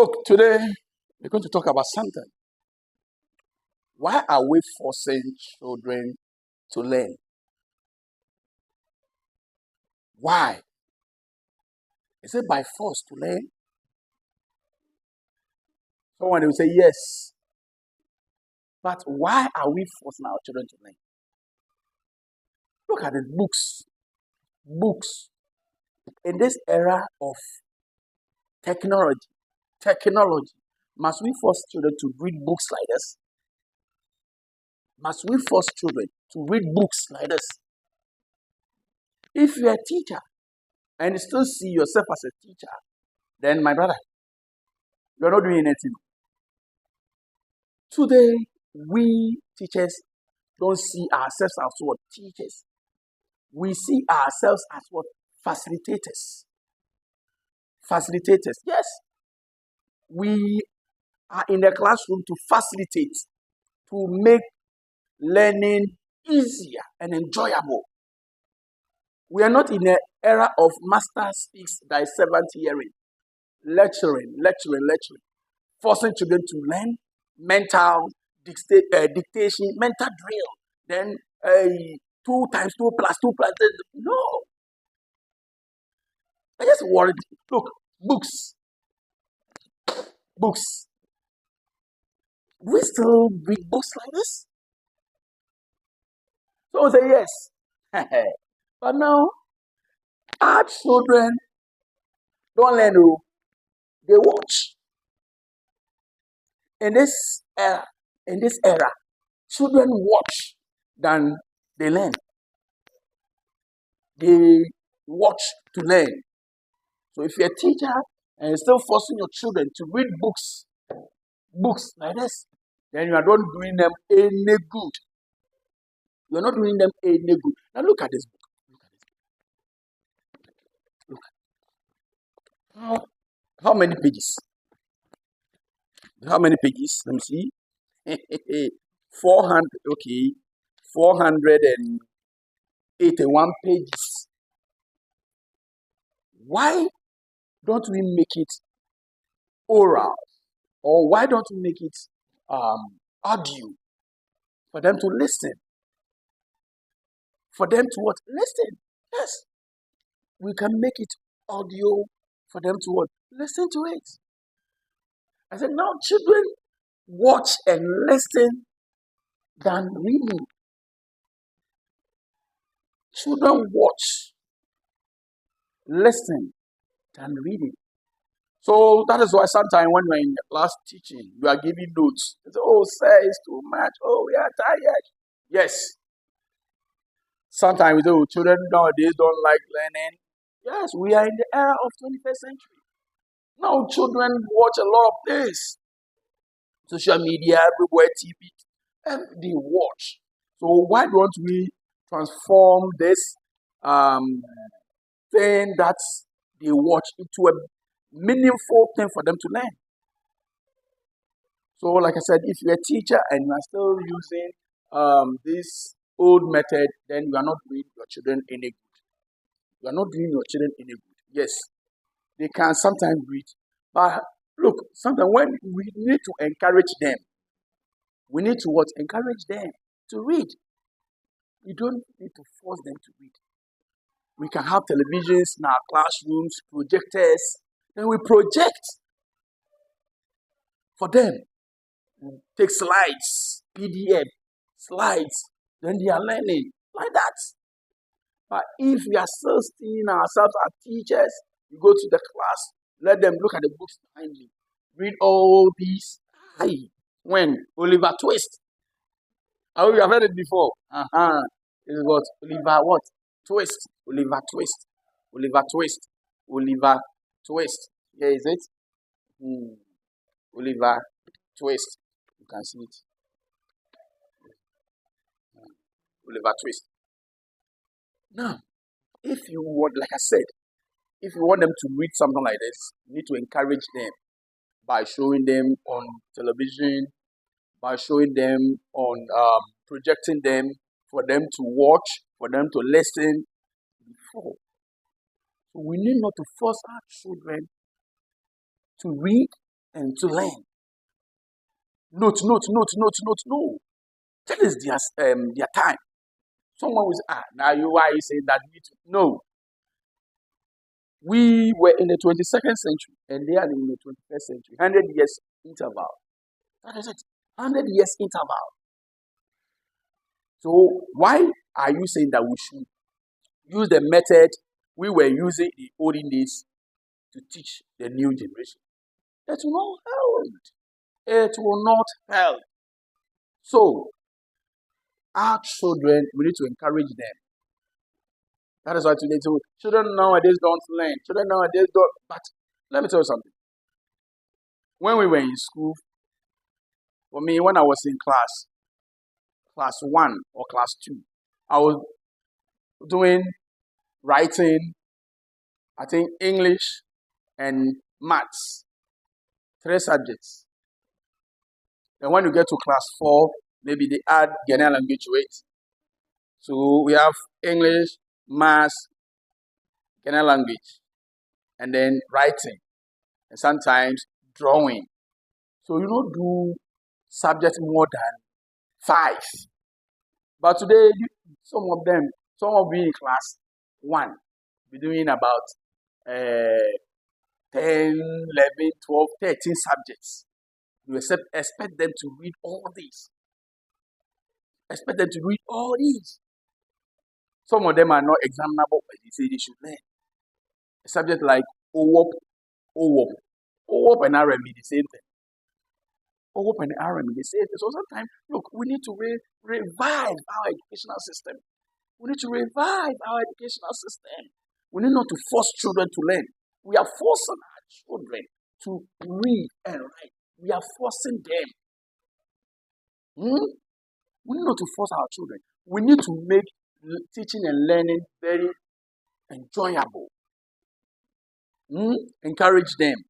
Look, today we're going to talk about something. Why are we forcing children to learn? Why? Is it by force to learn? Someone will say yes. But why are we forcing our children to learn? Look at the books. Books. In this era of technology, must we force children to read books like this? Must we force children to read books like this? If you're a teacher and still see yourself as a teacher, then my brother, you're not doing anything. Today, we teachers don't see ourselves as what teachers. We see ourselves as what facilitators. Facilitators, yes. We are in the classroom to facilitate, to make learning easier and enjoyable. We are not in an era of master speaks, thy servant hearing, lecturing, forcing children to learn mental dictation, mental drill, then 2 times 2 plus 2 plus. No. I just worried. Look, books. We still read books like this? So say yes. But now, our children don't learn, they watch. In this era, children watch than they learn. They watch to learn. So if you're a teacher and you're still forcing your children to read books like this, then you are not doing them any good. You're not doing them any good. Now look at this book. Look. How many pages? How many pages? Let me see. 400. Okay, 481 pages. Why don't we make it oral, or why don't we make it audio for them to listen? For them to what? Listen. Yes, we can make it audio for them to what? Listen to it. I said, now children watch and listen than reading. Children watch, listen than reading. So that is why sometimes when we're in the class teaching, we are giving notes. They say, oh, sir, it's too much. Oh, we are tired. Yes. Sometimes we say, oh, children nowadays don't like learning. Yes, we are in the era of 21st century. Now children watch a lot of things. Social media, everywhere, TV, and they watch. So why don't we transform this thing that they watch into a meaningful thing for them to learn? So like I said, if you're a teacher and you are still using this old method, then you are not doing your children any good. You are not doing your children any good. Yes, they can sometimes read. But look, sometimes when we need to encourage them, we need to what? Encourage them to read. We don't need to force them to read. We can have televisions in our classrooms, projectors, and we project for them. We take slides, PDF, slides, then they are learning like that. But if we are still seeing ourselves as teachers, we go to the class, let them look at the books kindly, read all these. When Oliver Twist. Oh, you have heard it before. This is what Oliver what? Twist. Oliver Twist. Oliver Twist. Oliver Twist. Here is it. Oliver Twist. You can see it. Oliver Twist. Now, if you want, like I said, if you want them to read something like this, you need to encourage them by showing them on television, by showing them on projecting them for them to watch, for them to listen before. So we need not to force our children to read and to learn. Note, note, note, note, note. No, that is their time. Someone will say, now why are you saying that? No, we were in the 22nd century and they are in the 21st century. 100 years interval. That is it. 100 years interval. So why are you saying that we should use the method we were using in olden days to teach the new generation? It will not help. It will not help. So our children, we need to encourage them. That is why today, children nowadays don't learn. Children nowadays don't. But let me tell you something. When we were in school, for me, when I was in class 1 or class 2, I was doing writing, I think English and maths, 3 subjects. And when you get to class 4, maybe they add Ghanaian language to it. So we have English, maths, Ghanaian language, and then writing, and sometimes drawing. So you don't do subjects more than 5. But today, some of you in class 1, be doing about 10, 11, 12, 13 subjects. You expect them to read all these. Expect them to read all these. Some of them are not examinable, but they say they should learn. A subject like OWOP, OWOP and RME, the same thing. OWOP and RME, the same thing. So sometimes, look, we need to revive our educational system. We need to revive our educational system. We need not to force children to learn. We are forcing our children to read and write. We are forcing them. We need not to force our children. We need to make teaching and learning very enjoyable. Encourage them.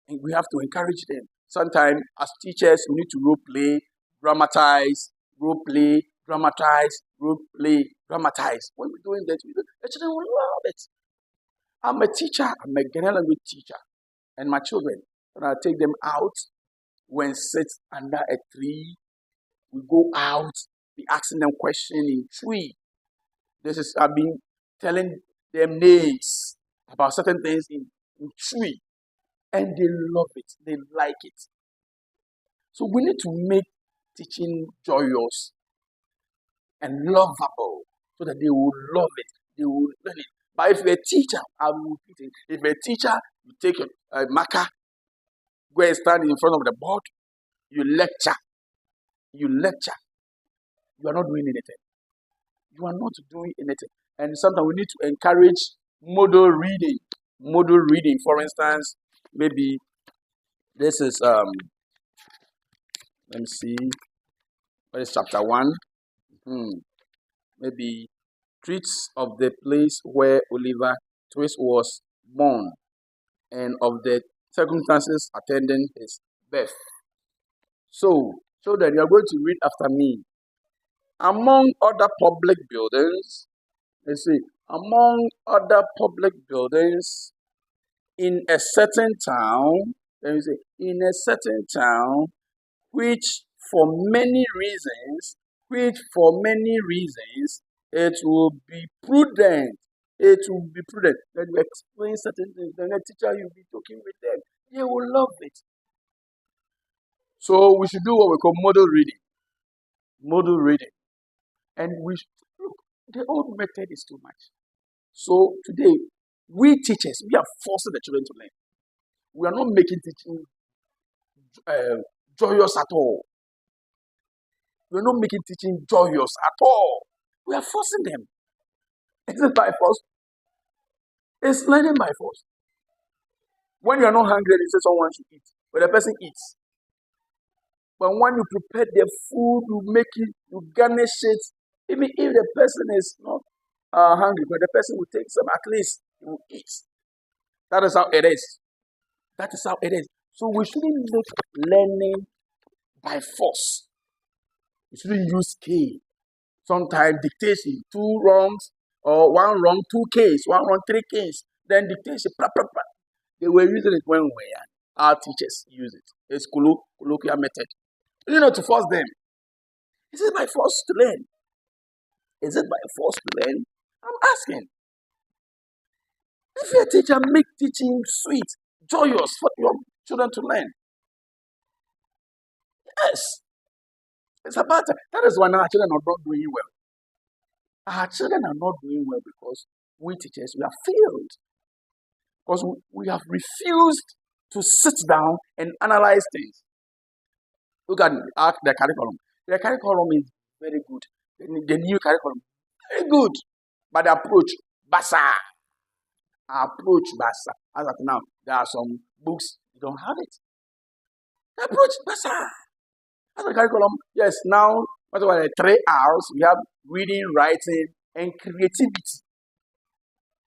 And we have to encourage them. Sometimes, as teachers, we need to role play, dramatize, role play, dramatize, role play, dramatize. When we're doing that, the children will love it. I'm a teacher. I'm a Ghanaian language teacher. And my children, when I take them out, when sit under a tree, we go out, be asking them questions in tree. I've been telling them names about certain things in tree. And they love it. They like it. So we need to make teaching joyous and lovable so that they will love it. They will learn it. But if you're a teacher, I'm repeating, if you're a teacher, you take a marker, go and stand in front of the board, you lecture. You are not doing anything. You are not doing anything. And sometimes we need to encourage model reading. Model reading, for instance, maybe this is let me see, what is chapter 1? Maybe treats of the place where Oliver Twist was born and of the circumstances attending his birth. So that you are going to read after me. Among other public buildings, let's see, among other public buildings in a certain town, let me say, in a certain town, which for many reasons, it will be prudent. It will be prudent. Then you explain certain things. Then the teacher, you'll be talking with them. They will love it. So we should do what we call model reading. Model reading. And look, the old method is too much. So today, we teachers, we are forcing the children to learn. We are not making teaching joyous at all. We are not making teaching joyous at all. We are forcing them. Is it by force? It's learning by force. When you are not hungry, you say someone should eat, but the person eats. But when you prepare the food, you make it, you garnish it. Even if the person is not hungry, but the person will take some, at least he will eat. That is how it is. That is how it is. So we shouldn't make learning by force. We shouldn't use K. Sometimes dictation, 2 wrongs or 1 wrong, 2 Ks, 1 wrong, 3 Ks. Then dictation, blah, blah, blah. They were using it when we were young. Our teachers use it. It's colloquial method. To force them. Is it by force to learn? Is it by force to learn? I'm asking. If you're a teacher, make teaching sweet, joyous for your children to learn. Yes. It's about that is why our children are not doing well. Our children are not doing well because we teachers, we have failed. Because we have refused to sit down and analyze things. Look at the curriculum. The curriculum is very good. The new curriculum, very good. But the approach, basa. Approach, basa. As of now, there are some books, you don't have it. The approach, basa. As a curriculum, yes, now, what about 3 hours? We have reading, writing, and creativity.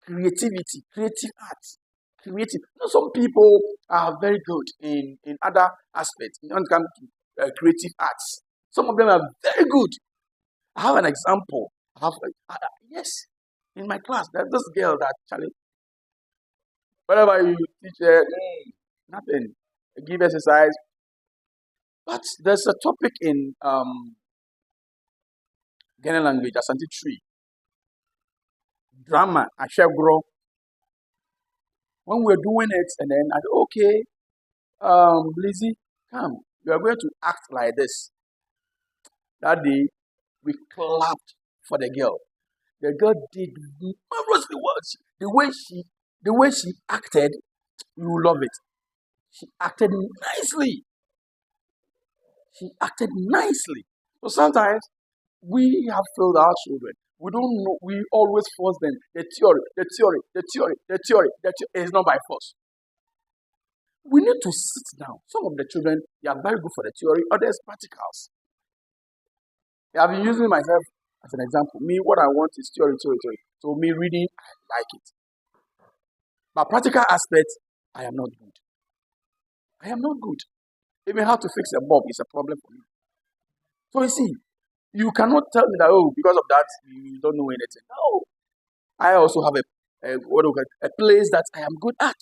Creative arts. Creative. Some people are very good in other aspects when it comes to creative arts. Some of them are very good. I have an example. Yes, in my class, there's this girl that Charlie, whenever you teach her, nothing, give exercise. But there's a topic in Ghana language, Asante Tree, drama, Ashegro. When we're doing it, and then I said, okay, Lizzie, come, you are going to act like this. That day, we clapped for the girl. The girl did marvelously well. The way she acted, you will love it. She acted nicely. So sometimes we have failed our children. We don't know. We always force them. The theory. It's not by force. We need to sit down. Some of the children, they are very good for the theory, others practicals. I've been using myself as an example. Me, what I want is theory. So me reading, I like it. But practical aspects, I am not good. Even how to fix a bulb is a problem for me. So you see, you cannot tell me that, because of that, you don't know anything. No. I also have a place that I am good at.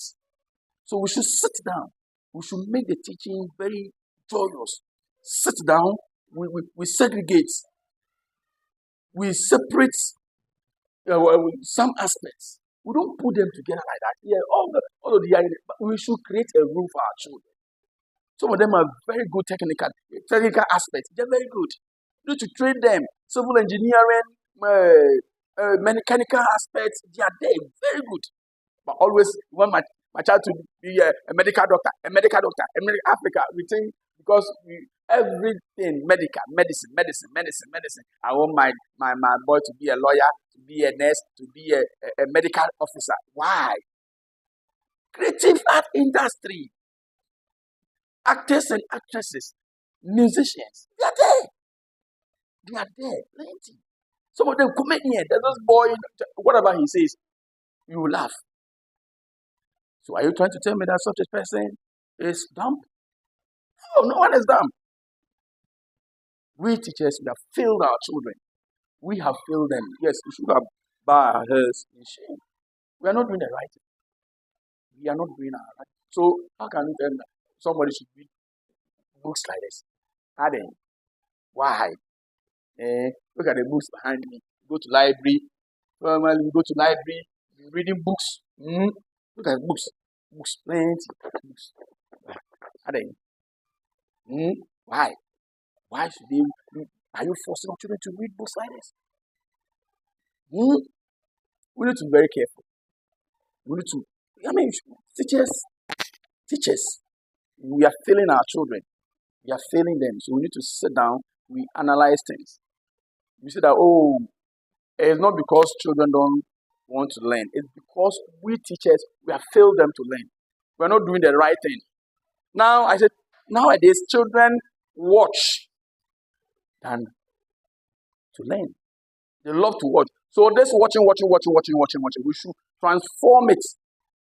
So we should sit down. We should make the teaching very joyous. Sit down. We segregate. We separate some aspects. We don't put them together like that. Yeah, all of the ideas. But we should create a room for our children. Some of them are very good technical aspects. They're very good. You need to train them. Civil engineering, mechanical aspects, they are there, very good. But always want my child to be a medical doctor, Africa. We think because everything medicine. I want my boy to be a lawyer, to be a nurse, to be a medical officer. Why? Creative art industry. Actors and actresses, musicians, they are there, plenty. Some of them comedians. There's this boy, whatever he says, you will laugh. So are you trying to tell me that such a person is dumb? No one is dumb. We teachers, we have failed our children. We have failed them. Yes, we should have bowed our heads in shame. We are not doing the right thing. We are not doing our right thing. So how can you tell me that somebody should read books like this? Why? Look at the books behind me. Go to library. Normally, we go to library, reading books. Look at books. Books, plenty. Books. Why? Why should they? Are you forcing our children to read books like this? We need to be very careful. We need to. Teachers, we are failing our children. We are failing them. So we need to sit down. We analyze things. We say that, it's not because children don't want to learn. It's because we teachers, we have failed them to learn. We're not doing the right thing. Now, I said, nowadays, children watch than to learn. They love to watch. So this watching. We should transform it.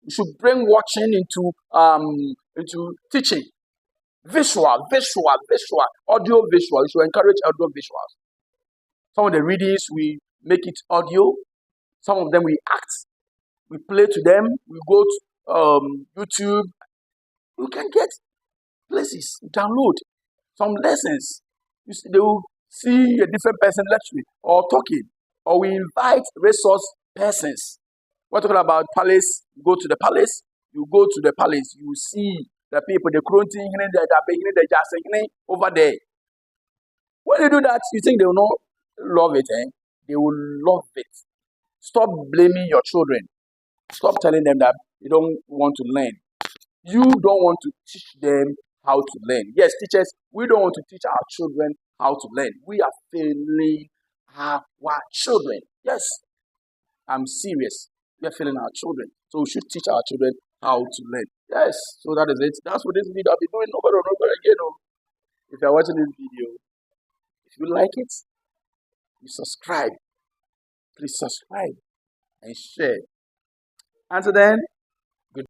We should bring watching into teaching. Visual, audio visual. We should encourage audio visuals. Some of the readings, we make it audio. Some of them we act. We play to them. We go to YouTube. You can get places, download some lessons. They will see a different person lecturing or talking, or we invite resource persons. We're talking about palace. You go to the palace. You go to the palace. You see the people, the crunching, the jassing over there. When you do that, you think they will not love it, eh? They will love it. Stop blaming your children. Stop telling them that you don't want to learn. You don't want to teach them how to learn. Yes, teachers, we don't want to teach our children how to learn. We are failing our children. Yes, I'm serious. We are failing our children. So we should teach our children how to learn. Yes, so that is it. That's what this video I'll be doing over and over again. Oh. If you're watching this video, if you like it, you subscribe. Please subscribe and share. Until then,